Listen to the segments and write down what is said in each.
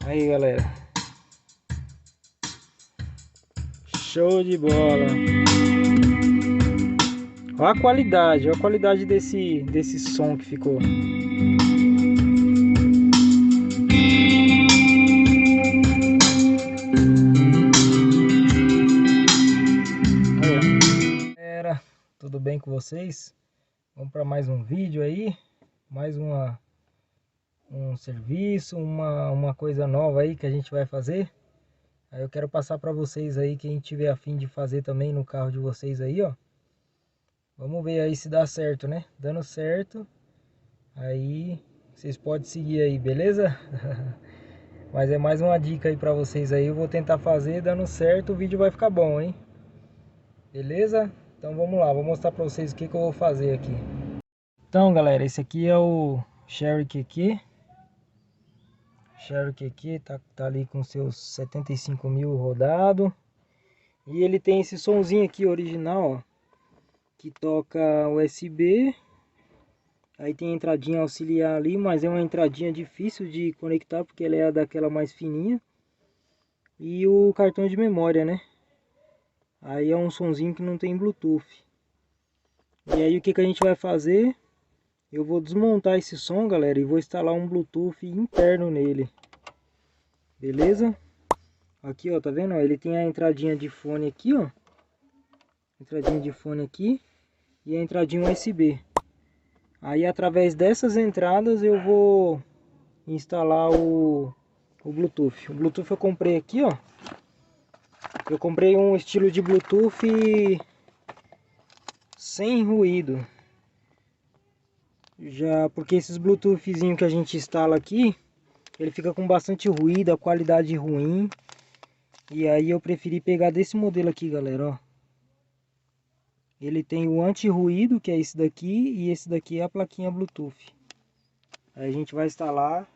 Aí, galera. Show de bola. Olha a qualidade desse som que ficou. Aí, galera, tudo bem com vocês? Vamos para mais um vídeo aí, mais um serviço, uma coisa nova aí que a gente vai fazer. Aí eu quero passar para vocês aí, quem tiver a fim de fazer também no carro de vocês aí, ó. Vamos ver aí se dá certo, né? Dando certo, aí vocês podem seguir aí, beleza? Mas é mais uma dica aí para vocês aí. Eu vou tentar fazer, dando certo, o vídeo vai ficar bom, hein? Beleza? Então vamos lá, vou mostrar para vocês o que eu vou fazer aqui. Então, galera, esse aqui é o Cherokee. Cherokee tá ali com seus 75 mil rodado. E ele tem esse sonzinho aqui original, ó, que toca USB. Aí tem a entradinha auxiliar ali, mas é uma entradinha difícil de conectar porque ela é daquela mais fininha. E o cartão de memória, né? Aí é um sonzinho que não tem Bluetooth. E aí o que a gente vai fazer? Eu vou desmontar esse som, galera, e vou instalar um Bluetooth interno nele. Beleza? Aqui, ó, tá vendo? Ele tem a entradinha de fone aqui, ó. Entradinha de fone aqui e a entradinha USB. Aí através dessas entradas eu vou instalar o Bluetooth. O Bluetooth eu comprei aqui, ó. Eu comprei um estilo de Bluetooth sem ruído. Já porque esses Bluetoothzinho que a gente instala aqui, ele fica com bastante ruído, a qualidade ruim. E aí eu preferi pegar desse modelo aqui, galera, ó. Ele tem o anti-ruído, que é esse daqui, e esse daqui é a plaquinha Bluetooth. Aí a gente vai instalar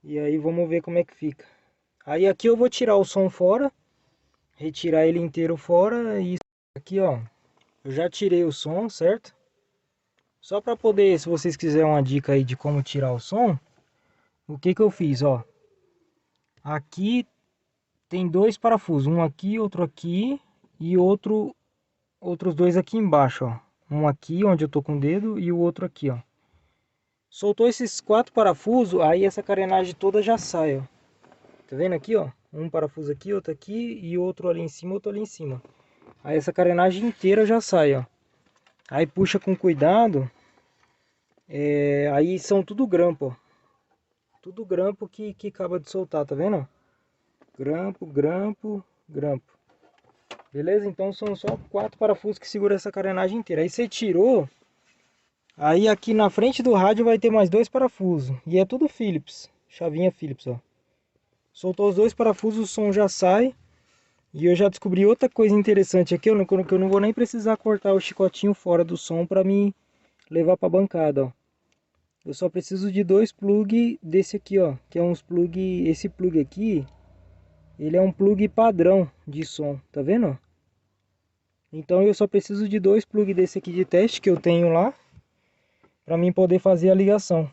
e aí vamos ver como é que fica. Aí aqui eu vou tirar o som fora, retirar ele inteiro fora e aqui, ó, eu já tirei o som, certo? Só para poder, se vocês quiserem uma dica aí de como tirar o som, o que eu fiz, ó. Aqui tem dois parafusos, um aqui, outro aqui e outros dois aqui embaixo, ó. Um aqui onde eu tô com o dedo e o outro aqui, ó. Soltou esses 4 parafusos, aí essa carenagem toda já sai, ó. Tá vendo aqui, ó? Um parafuso aqui, outro aqui e outro ali em cima, outro ali em cima. Aí essa carenagem inteira já sai, ó. Aí puxa com cuidado. Aí são tudo grampo, ó. Tudo grampo que acaba de soltar, tá vendo? Grampo, grampo, grampo. Beleza? Então são só 4 parafusos que seguram essa carenagem inteira. Aí você tirou. Aí aqui na frente do rádio vai ter mais 2 parafusos. E é tudo Phillips. Chavinha Phillips, ó. Soltou os 2 parafusos, o som já sai. E eu já descobri outra coisa interessante aqui, que eu não vou nem precisar cortar o chicotinho fora do som para me levar para a bancada, ó. Eu só preciso de 2 plug desse aqui, ó, que é uns plug, esse plug aqui, ele é um plug padrão de som, tá vendo? Então eu só preciso de 2 plug desse aqui de teste que eu tenho lá para mim poder fazer a ligação.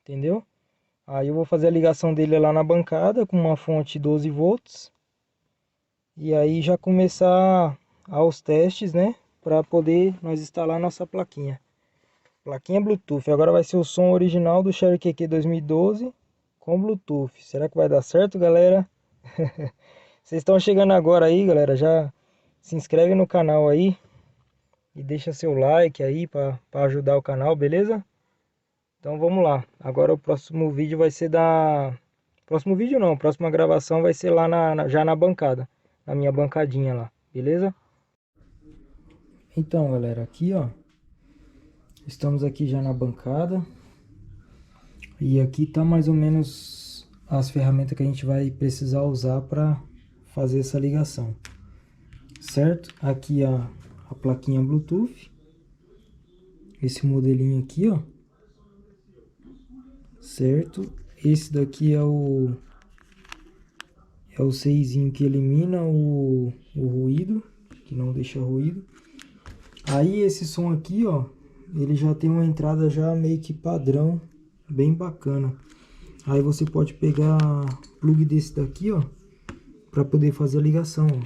Entendeu? Aí eu vou fazer a ligação dele lá na bancada com uma fonte 12 volts. E aí já começar aos testes, né? Para poder nós instalar nossa plaquinha. Plaquinha Bluetooth. Agora vai ser o som original do Cherokee 2012 com Bluetooth. Será que vai dar certo, galera? Vocês estão chegando agora aí, galera. Já se inscreve no canal aí. E deixa seu like aí para ajudar o canal, beleza? Então vamos lá. Agora o próximo vídeo vai ser da... Próximo vídeo não, a próxima gravação vai ser lá já na bancada. Na minha bancadinha lá, beleza? Então, galera, aqui ó. Estamos aqui já na bancada. E aqui tá mais ou menos as ferramentas que a gente vai precisar usar para fazer essa ligação. Certo? Aqui a plaquinha Bluetooth. Esse modelinho aqui, ó. Certo? Esse daqui é o 6zinho que elimina o ruído, que não deixa ruído. Aí esse som aqui, ó, ele já tem uma entrada já meio que padrão, bem bacana. Aí você pode pegar plug desse daqui, ó, para poder fazer a ligação, ó.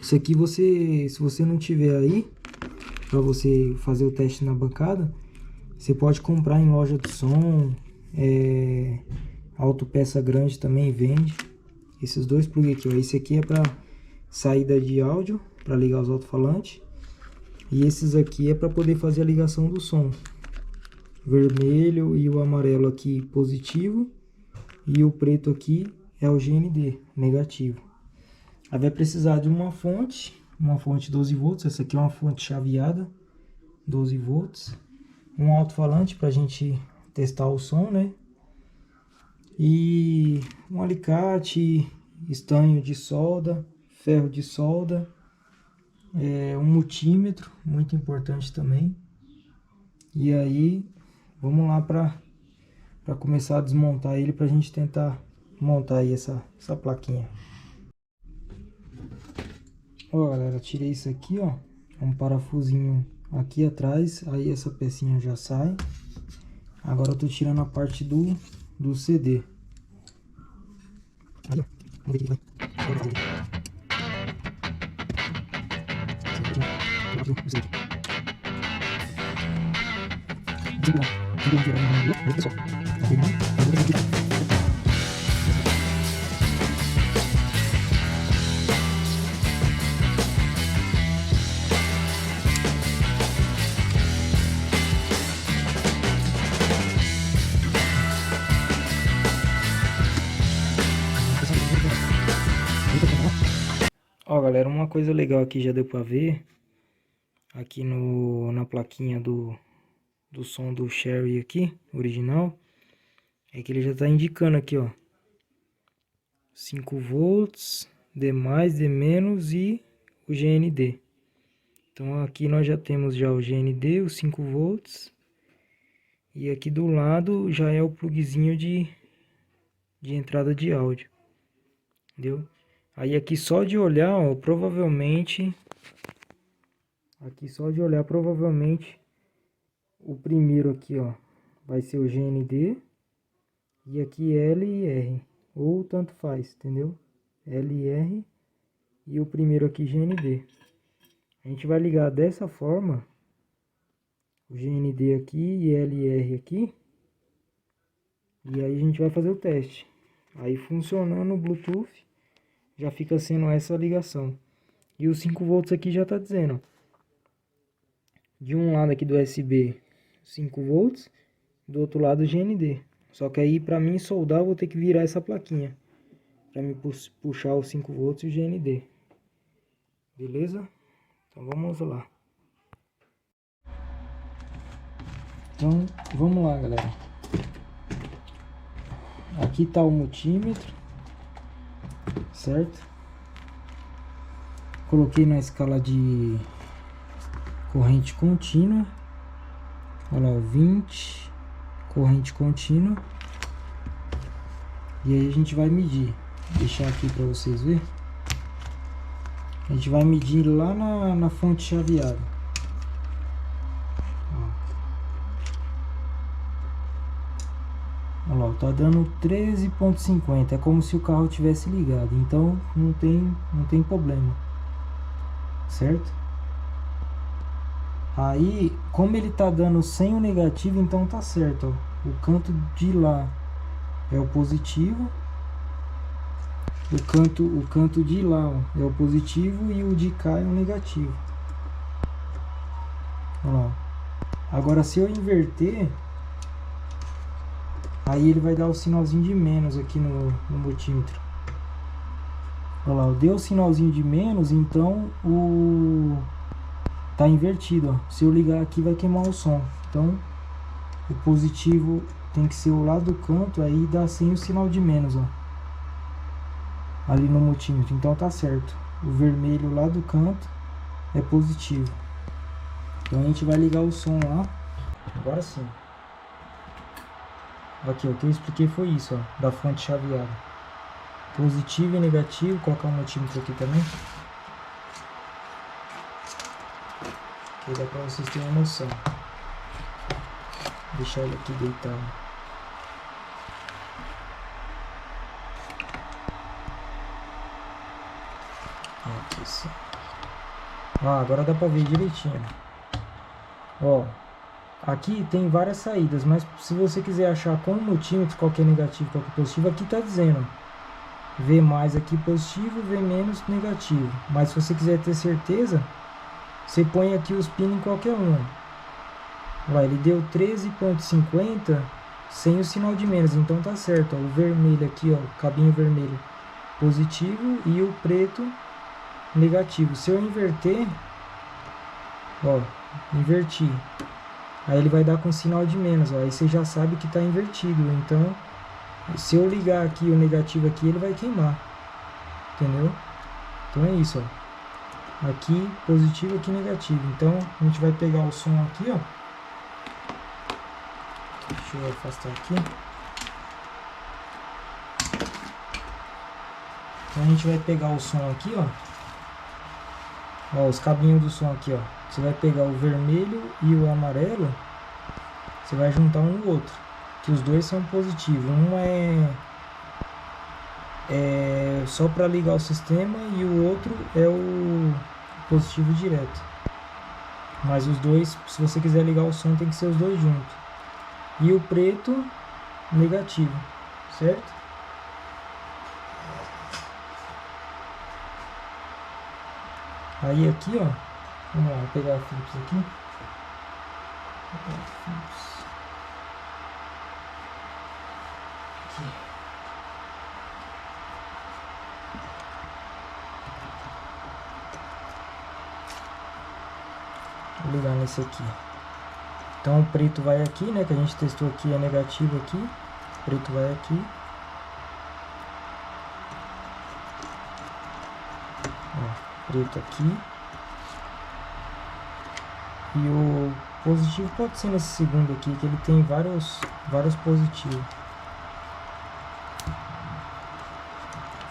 Isso aqui se você não tiver aí, para você fazer o teste na bancada, você pode comprar em loja de som, autopeça grande também vende. Esses dois plugs aqui, ó. Esse aqui é para saída de áudio, para ligar os alto-falantes. E esses aqui é para poder fazer a ligação do som. Vermelho e o amarelo aqui positivo. E o preto aqui é o GND, negativo. Aí vai precisar de uma fonte 12 volts. Essa aqui é uma fonte chaveada, 12 volts. Um alto-falante para a gente testar o som, né? E um alicate, estanho de solda, ferro de solda, um multímetro, muito importante também. E aí, vamos lá para começar a desmontar ele, para a gente tentar montar aí essa plaquinha. Ó, galera, tirei isso aqui, ó, um parafusinho aqui atrás, aí essa pecinha já sai. Agora eu tô tirando a parte do CD. Aí, ó, vamos ver o que vai. Ó, galera, uma coisa legal aqui já deu pra ver, aqui na plaquinha do som do Sherry aqui, original, é que ele já tá indicando aqui, ó, 5 volts, D+, D- e o GND. Então aqui nós já temos já o GND, os 5 volts, e aqui do lado já é o plugzinho de entrada de áudio, entendeu? Aí aqui só de olhar, ó, provavelmente o primeiro aqui, ó, vai ser o GND e aqui L e R, ou tanto faz, entendeu? L e R e o primeiro aqui GND. A gente vai ligar dessa forma, o GND aqui e L e R aqui, e aí a gente vai fazer o teste. Aí funcionando o Bluetooth, já fica sendo essa ligação. E os 5 volts aqui já tá dizendo, ó, de um lado aqui do USB 5 volts, do outro lado GND. Só que aí para mim soldar eu vou ter que virar essa plaquinha para me puxar os 5 volts e o GND. Beleza? Então vamos lá. Então vamos lá, galera. Aqui tá o multímetro, certo? Coloquei na escala de corrente contínua. Olha lá, 20, corrente contínua. E aí a gente vai medir. Vou deixar aqui para vocês verem. A gente vai medir lá na fonte chaveada. Olha lá, tá dando 13,50. É como se o carro tivesse ligado. Então não tem problema. Certo? Aí, como ele tá dando sem o negativo, então tá certo, ó. O canto de lá é o positivo. O canto de lá, ó, é o positivo e o de cá é o negativo. Olha lá. Agora se eu inverter, aí ele vai dar o sinalzinho de menos aqui no multímetro. Olha lá, deu o sinalzinho de menos, então tá invertido, ó. Se eu ligar aqui vai queimar o som. Então o positivo tem que ser o lado do canto, aí dá sem o sinal de menos, ó, ali no multímetro. Então tá certo. O vermelho lá do canto é positivo. Então a gente vai ligar o som lá. Agora sim. Aqui, o que eu expliquei foi isso, ó, da fonte chaveada. Positivo e negativo. Vou colocar o multímetro aqui também, que dá pra vocês terem uma noção. Deixar ele aqui deitado. Isso. Agora dá pra ver direitinho. Ó, aqui tem várias saídas, mas se você quiser achar com o multímetro qual que é negativo, qual que é positivo, aqui tá dizendo V mais aqui positivo, V menos negativo. Mas se você quiser ter certeza, você põe aqui os pinos em qualquer um. Lá, ele deu 13,50 sem o sinal de menos, então tá certo. Ó, o vermelho aqui, ó, o cabinho vermelho positivo e o preto negativo. Se eu inverter, ó, inverti, aí ele vai dar com sinal de menos, ó, aí você já sabe que tá invertido. Então, se eu ligar aqui o negativo aqui, ele vai queimar, entendeu? Então é isso, ó, aqui positivo, aqui negativo. Então a gente vai pegar o som aqui, ó, deixa eu afastar aqui. Então a gente vai pegar o som aqui, ó, os cabinhos do som aqui, ó. Você vai pegar o vermelho e o amarelo, você vai juntar um no outro, que os dois são positivos. Um é só para ligar o sistema e o outro é o positivo direto. Mas os dois, se você quiser ligar o som, tem que ser os dois juntos. E o preto negativo, certo? Aí aqui, ó, vamos lá, vou pegar a Philips aqui. Aqui. Vou ligar nesse aqui. Então o preto vai aqui, né, que a gente testou aqui, é negativo aqui. O preto vai aqui. Ó, preto aqui. E o positivo pode ser nesse segundo aqui, que ele tem vários positivos.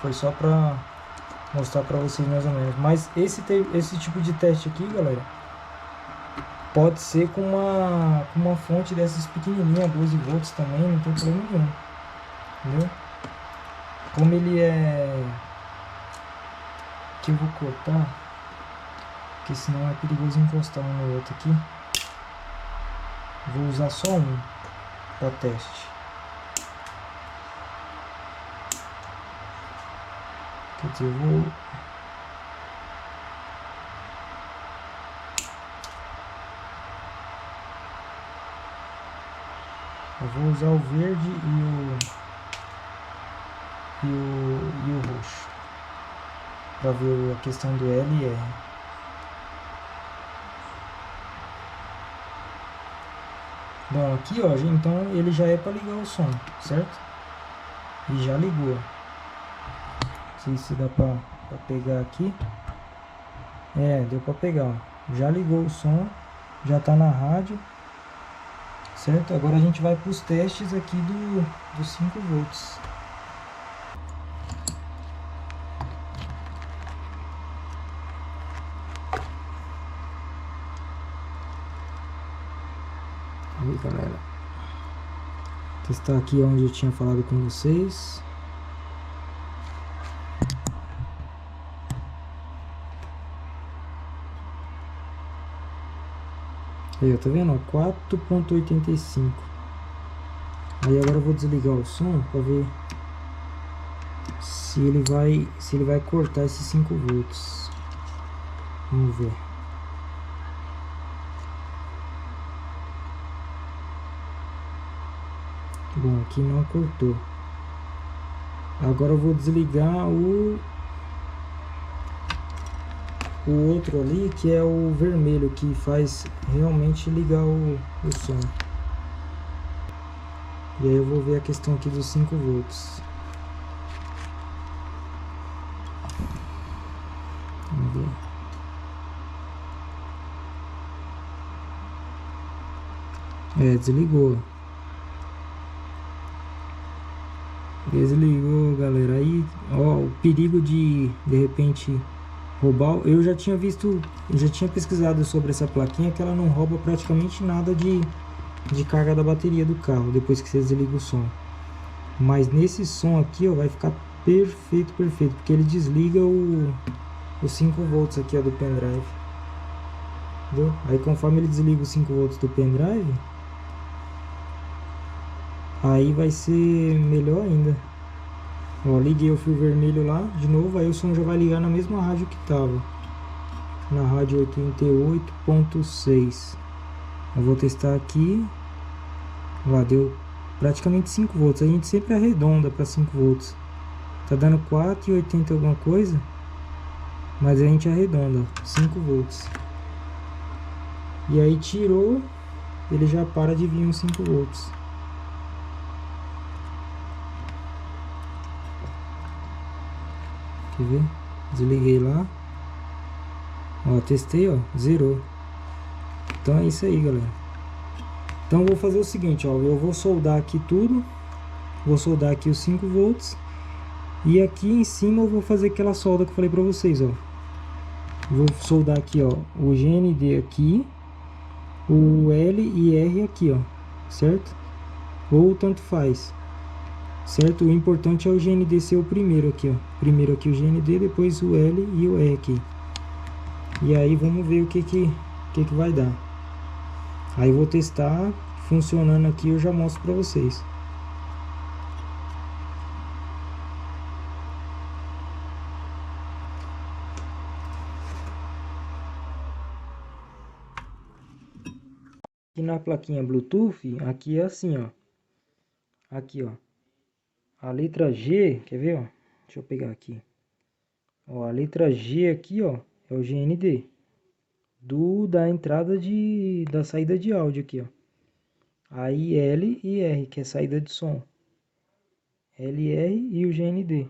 Foi só pra mostrar pra vocês mais ou menos. Mas esse tipo de teste aqui, galera, pode ser com uma fonte dessas pequenininha, 12 volts também, não tem problema nenhum. Entendeu? Como ele é... que eu vou cortar, porque senão é perigoso encostar um no outro aqui. Vou usar só um para teste. Quer dizer, eu vou usar o verde e o roxo para ver a questão do L e R. Bom, aqui ó, então ele já é para ligar o som, certo? E já ligou. Não sei se dá para pegar aqui. Deu para pegar, ó. Já ligou o som, já tá na rádio, certo? Agora a gente vai para os testes aqui dos 5 volts. Aí, galera, testar aqui onde eu tinha falado com vocês. Aí, tá vendo? 4,85. Aí agora eu vou desligar o som para ver se ele vai cortar esses 5 volts. Vamos ver. Bom, aqui não cortou. Agora eu vou desligar o outro ali, que é o vermelho, que faz realmente ligar o som. E aí eu vou ver a questão aqui dos 5 volts. Vamos ver. Desligou. Desligou, galera. Aí, ó, o perigo de repente roubar. Eu já tinha visto, já tinha pesquisado sobre essa plaquinha, que ela não rouba praticamente nada de carga da bateria do carro depois que você desliga o som. Mas nesse som aqui, ó, vai ficar perfeito, porque ele desliga os 5 volts aqui, ó, do pendrive. Entendeu? Aí conforme ele desliga os 5 volts do pendrive, aí vai ser melhor ainda. Ó, liguei o fio vermelho lá de novo, aí o som já vai ligar na mesma rádio que tava, na rádio 88.6. Eu vou testar aqui. Lá deu praticamente 5 volts. A gente sempre arredonda para 5 volts. Tá dando 4,80 alguma coisa, mas a gente arredonda 5 volts. E aí tirou, ele já para de vir uns 5 volts. Quer ver? Desliguei lá. Ó, testei, ó, zerou. Então é isso aí, galera. Então eu vou fazer o seguinte, ó, eu vou soldar aqui tudo. Vou soldar aqui os 5 volts. E aqui em cima eu vou fazer aquela solda que eu falei pra vocês, ó. Vou soldar aqui, ó, o GND aqui, o L e R aqui, ó, certo? Ou tanto faz, certo? O importante é o GND ser o primeiro aqui, ó. Primeiro aqui o GND, depois o L e o R aqui. E aí vamos ver o que vai dar. Aí eu vou testar funcionando aqui, eu já mostro pra vocês. Aqui na plaquinha Bluetooth, aqui é assim, ó. Aqui, ó. A letra G, quer ver, ó? Deixa eu pegar aqui. Ó, a letra G aqui, ó, é o GND da entrada da saída de áudio aqui, ó. Aí L e R, que é saída de som. L, R e o GND.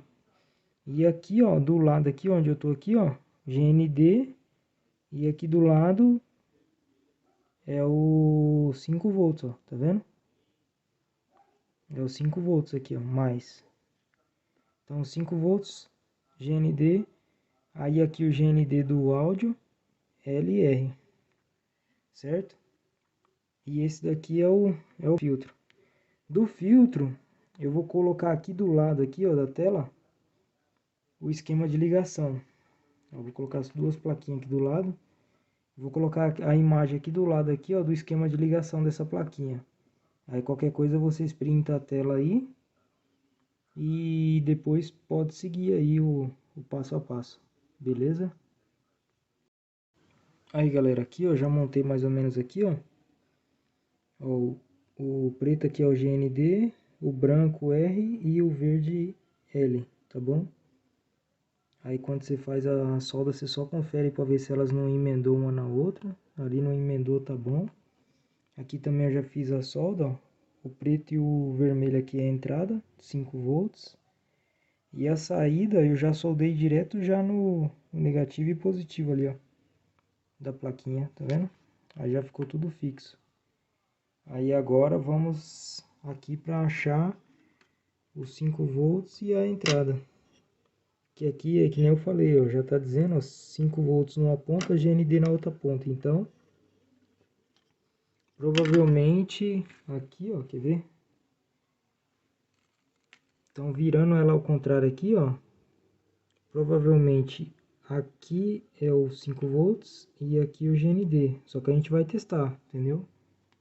E aqui, ó, do lado aqui, onde eu tô aqui, ó, GND. E aqui do lado é o 5 volts, ó, tá vendo? É o 5 volts aqui, ó, mais. Então 5 volts, GND. Aí aqui o GND do áudio, LR, certo? E esse daqui é o filtro. Do filtro, eu vou colocar aqui do lado aqui, ó, da tela, o esquema de ligação. Eu vou colocar as duas plaquinhas aqui do lado. Vou colocar a imagem aqui do lado aqui, ó, do esquema de ligação dessa plaquinha. Aí qualquer coisa vocês printam a tela aí e depois pode seguir aí o passo a passo, beleza? Aí galera, aqui ó, já montei mais ou menos aqui, ó. O preto aqui é o GND, o branco R e o verde L, tá bom? Aí quando você faz a solda, você só confere para ver se elas não emendou uma na outra. Ali não emendou, tá bom? Aqui também eu já fiz a solda, ó. O preto e o vermelho aqui é a entrada, 5 volts. E a saída eu já soldei direto já no negativo e positivo ali, ó. Da plaquinha, tá vendo? Aí já ficou tudo fixo. Aí agora vamos aqui para achar os 5 volts e a entrada. Que aqui é que nem eu falei, ó, já tá dizendo, ó, 5 volts numa ponta, GND na outra ponta. Então, provavelmente aqui, ó, quer ver? Então, virando ela ao contrário aqui, ó, provavelmente aqui é o 5 volts e aqui o GND. Só que a gente vai testar, entendeu?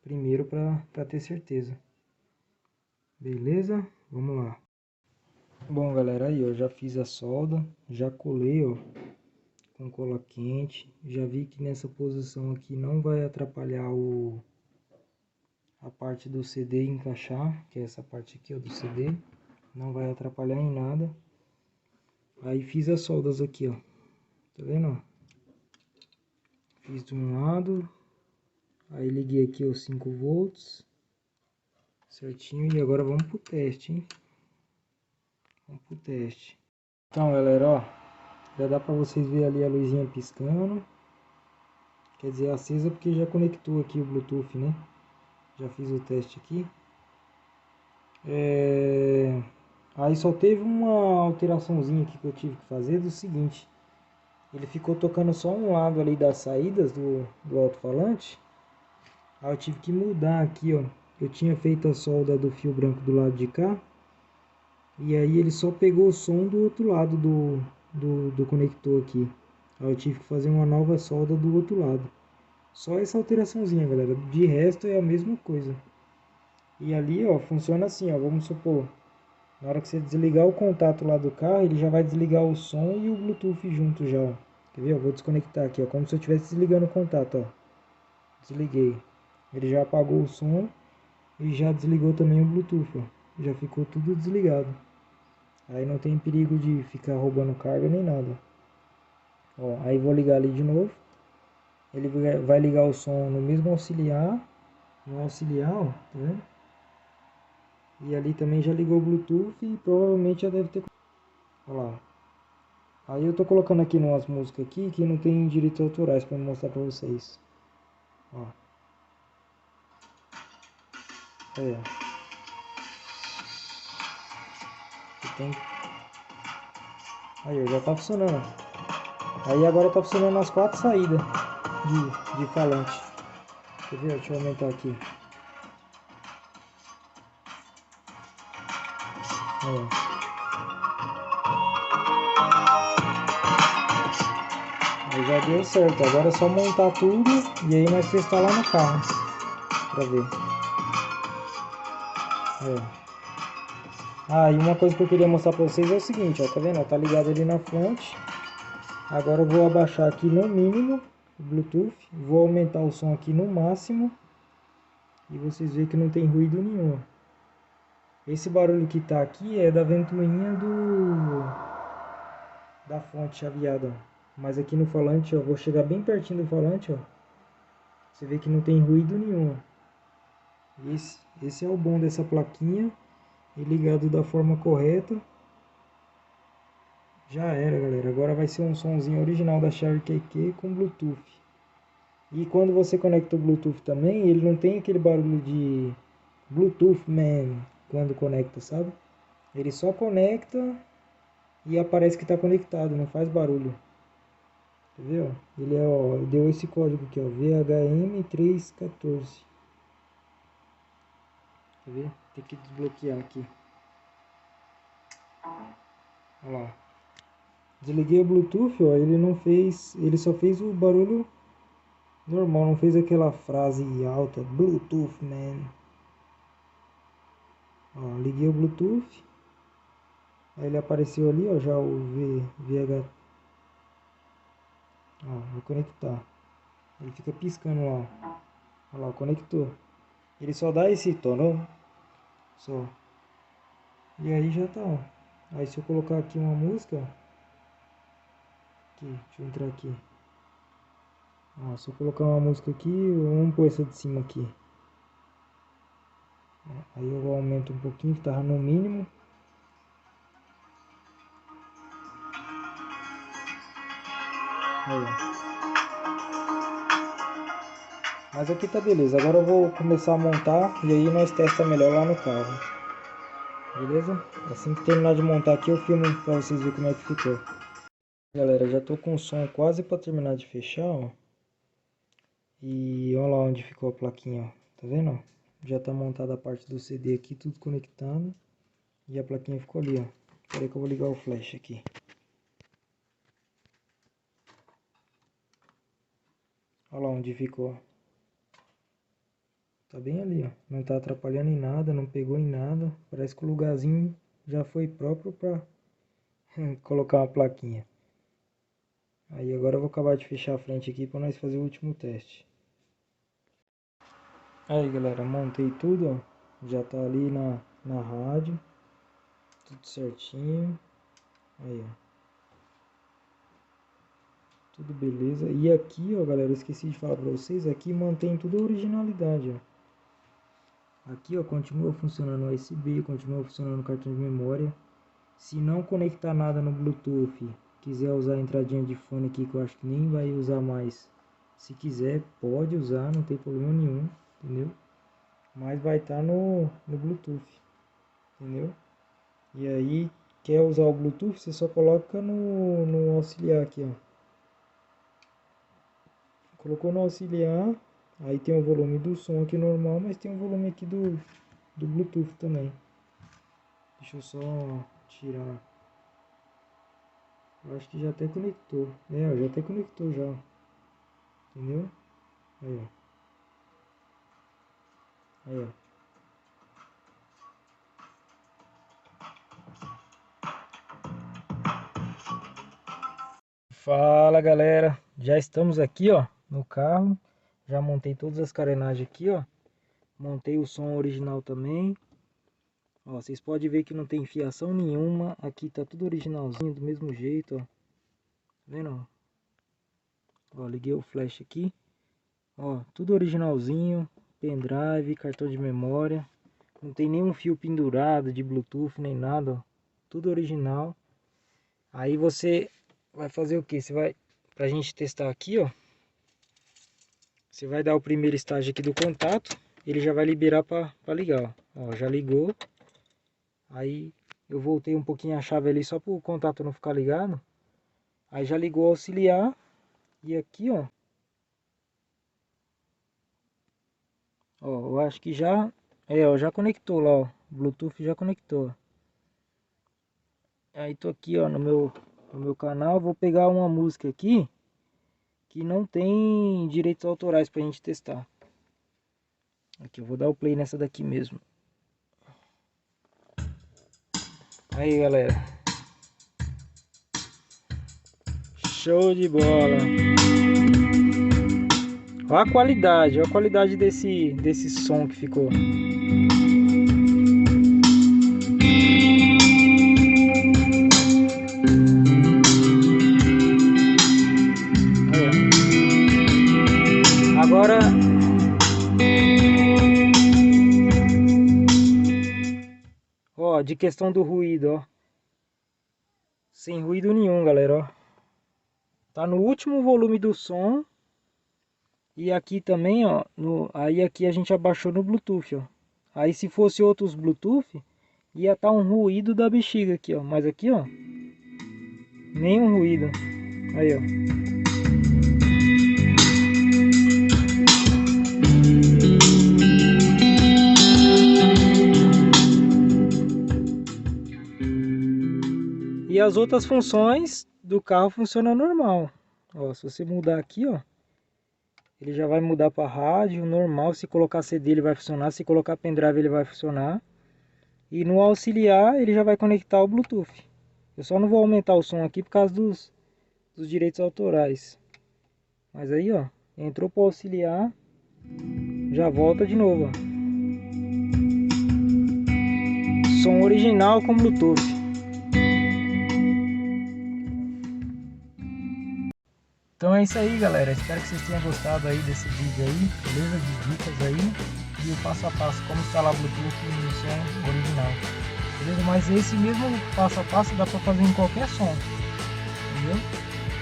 Primeiro para ter certeza. Beleza? Vamos lá. Bom, galera, aí eu já fiz a solda, já colei, ó, com cola quente. Já vi que nessa posição aqui não vai atrapalhar a parte do CD encaixar, que é essa parte aqui, ó, do CD. Não vai atrapalhar em nada. Aí fiz as soldas aqui, ó. Tá vendo, ó? Fiz de um lado. Aí liguei aqui os 5 volts. Certinho. E agora vamos pro teste, hein? Vamos pro teste. Então, galera, ó. Já dá pra vocês verem ali a luzinha piscando. Quer dizer, acesa porque já conectou aqui o Bluetooth, né? Já fiz o teste aqui. Aí só teve uma alteraçãozinha aqui que eu tive que fazer do seguinte. Ele ficou tocando só um lado ali das saídas do alto-falante. Aí eu tive que mudar aqui, ó. Eu tinha feito a solda do fio branco do lado de cá. E aí ele só pegou o som do outro lado do conector aqui. Aí eu tive que fazer uma nova solda do outro lado. Só essa alteraçãozinha, galera. De resto é a mesma coisa. E ali, ó, funciona assim, ó. Vamos supor, na hora que você desligar o contato lá do carro, ele já vai desligar o som e o Bluetooth junto já, ó. Quer ver? Eu vou desconectar aqui, ó. Como se eu estivesse desligando o contato, ó. Desliguei. Ele já apagou o som e já desligou também o Bluetooth, ó. Já ficou tudo desligado. Aí não tem perigo de ficar roubando carga nem nada. Ó, aí vou ligar ali de novo. Ele vai ligar o som no mesmo auxiliar. No auxiliar, ó, tá vendo? E ali também já ligou o Bluetooth e provavelmente já deve ter... Olha lá. Aí eu tô colocando aqui umas músicas aqui que não tem direitos autorais para mostrar para vocês. Ó. Aí, ó. Aqui tem... Aí, ó, já tá funcionando. Aí agora tá funcionando as 4 saídas de falante. Quer ver? Deixa eu aumentar aqui. Aí, ó. Aí já deu certo. Agora é só montar tudo e aí nós testar lá no carro pra ver. É. Ah, e uma coisa que eu queria mostrar pra vocês é o seguinte, ó, tá vendo? Tá ligado ali na fonte. Agora eu vou abaixar aqui no mínimo o Bluetooth, vou aumentar o som aqui no máximo e vocês veem que não tem ruído nenhum. Esse barulho que tá aqui é da ventoinha da fonte chaveada, ó. Mas aqui no falante, ó, vou chegar bem pertinho do falante, ó. Você vê que não tem ruído nenhum. Esse é o bom dessa plaquinha e ligado da forma correta. Já era, galera. Agora vai ser um sonzinho original da Shure QQ com Bluetooth. E quando você conecta o Bluetooth também, ele não tem aquele barulho de Bluetooth Man quando conecta, sabe? Ele só conecta e aparece que está conectado, não faz barulho. Entendeu? Ele é, ó, deu esse código aqui, ó, VHM314. Quer ver? Tem que desbloquear aqui. Olha lá. Desliguei o Bluetooth, ó, ele não fez, ele só fez o barulho normal, não fez aquela frase alta, Bluetooth man. Ó, liguei o Bluetooth, aí ele apareceu ali, ó, já o VH. Ó, vou conectar. Ele fica piscando lá, ó. Olha lá, conectou. Ele só dá esse tom, só. E aí já tá, ó. Aí se eu colocar aqui uma música, aqui, deixa eu entrar aqui. Ó, se eu colocar uma música aqui, vamos pôr essa de cima aqui. Aí eu aumento um pouquinho, que tava no mínimo. Aí, ó. Mas aqui tá beleza, agora eu vou começar a montar e aí nós testa melhor lá no carro. Beleza? Assim que terminar de montar aqui eu filmo pra vocês verem como é que ficou. Galera, já tô com o som quase pra terminar de fechar, ó. E olha lá onde ficou a plaquinha, ó. Tá vendo, ó? Já tá montada a parte do CD aqui, tudo conectado. E a plaquinha ficou ali, ó. Espera aí que eu vou ligar o flash aqui. Olha lá onde ficou. Tá bem ali, ó. Não tá atrapalhando em nada, não pegou em nada. Parece que o lugarzinho já foi próprio pra colocar uma plaquinha. Aí agora eu vou acabar de fechar a frente aqui pra nós fazer o último teste. Aí galera, montei tudo, ó. Já tá ali na rádio. Tudo certinho. Aí, ó. Tudo beleza. E aqui, ó, galera, eu esqueci de falar pra vocês. Aqui mantém tudo a originalidade, ó. Aqui, ó, continua funcionando o USB, continua funcionando o cartão de memória. Se não conectar nada no Bluetooth, quiser usar a entradinha de fone aqui, que eu acho que nem vai usar mais. Se quiser, pode usar, não tem problema nenhum, entendeu? Mas vai estar no Bluetooth, entendeu? E aí, quer usar o Bluetooth, você só coloca no auxiliar aqui, ó. Colocou no auxiliar, aí tem o volume do som aqui normal, mas tem o volume aqui do Bluetooth também. Deixa eu só tirar Eu acho que já até conectou. É, ó, já até conectou já. Entendeu? Aí, ó. Aí, ó. Fala, galera. Já estamos aqui, ó, no carro. Já montei todas as carenagens aqui, ó. Montei o som original também. Ó, vocês podem ver que não tem fiação nenhuma. Aqui tá tudo originalzinho, do mesmo jeito, ó. Tá vendo? Ó, liguei o flash aqui. Ó, tudo originalzinho. Pendrive, cartão de memória. Não tem nenhum fio pendurado de Bluetooth, nem nada, ó. Tudo original. Aí você vai fazer o que? Você vai, pra gente testar aqui, ó. Você vai dar o primeiro estágio aqui do contato. Ele já vai liberar para ligar, ó. Ó, já ligou. Aí eu voltei um pouquinho a chave ali só para o contato não ficar ligado. Aí já ligou o auxiliar. E aqui, ó. Ó, eu acho que já... É, ó, já conectou lá, ó. Bluetooth já conectou. Aí tô aqui, ó, no meu canal. Vou pegar uma música aqui que não tem direitos autorais pra gente testar. Aqui, eu vou dar o play nessa daqui mesmo. Aí, galera. Show de bola. Olha a qualidade desse som que ficou. Agora ó, de questão do ruído, ó. Sem ruído nenhum, galera, ó. Tá no último volume do som. E aqui também, ó, aí aqui a gente abaixou no Bluetooth, ó. Aí se fosse outros Bluetooth, ia estar um ruído da bexiga aqui, ó. Mas aqui, ó, nenhum ruído. Aí, ó. E as outras funções do carro funcionam normal. Ó, se você mudar aqui, ó, ele já vai mudar para rádio normal. Se colocar CD ele vai funcionar, se colocar pendrive ele vai funcionar. E no auxiliar ele já vai conectar o Bluetooth. Eu só não vou aumentar o som aqui por causa dos direitos autorais. Mas aí, ó, entrou para auxiliar, já volta de novo, ó. Som original com Bluetooth. Então é isso aí, galera. Espero que vocês tenham gostado aí desse vídeo aí, beleza? De dicas aí e o passo a passo como instalar Bluetooth no som original, beleza? Mas esse mesmo passo a passo dá para fazer em qualquer som, entendeu?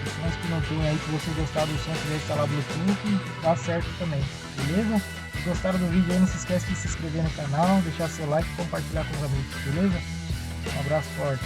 Os sons que não tem aí, que você gostar do som, quiser instalar Bluetooth, dá certo também, beleza? Se gostaram do vídeo aí, não se esquece de se inscrever no canal, deixar seu like e compartilhar com os amigos, beleza? Um abraço forte.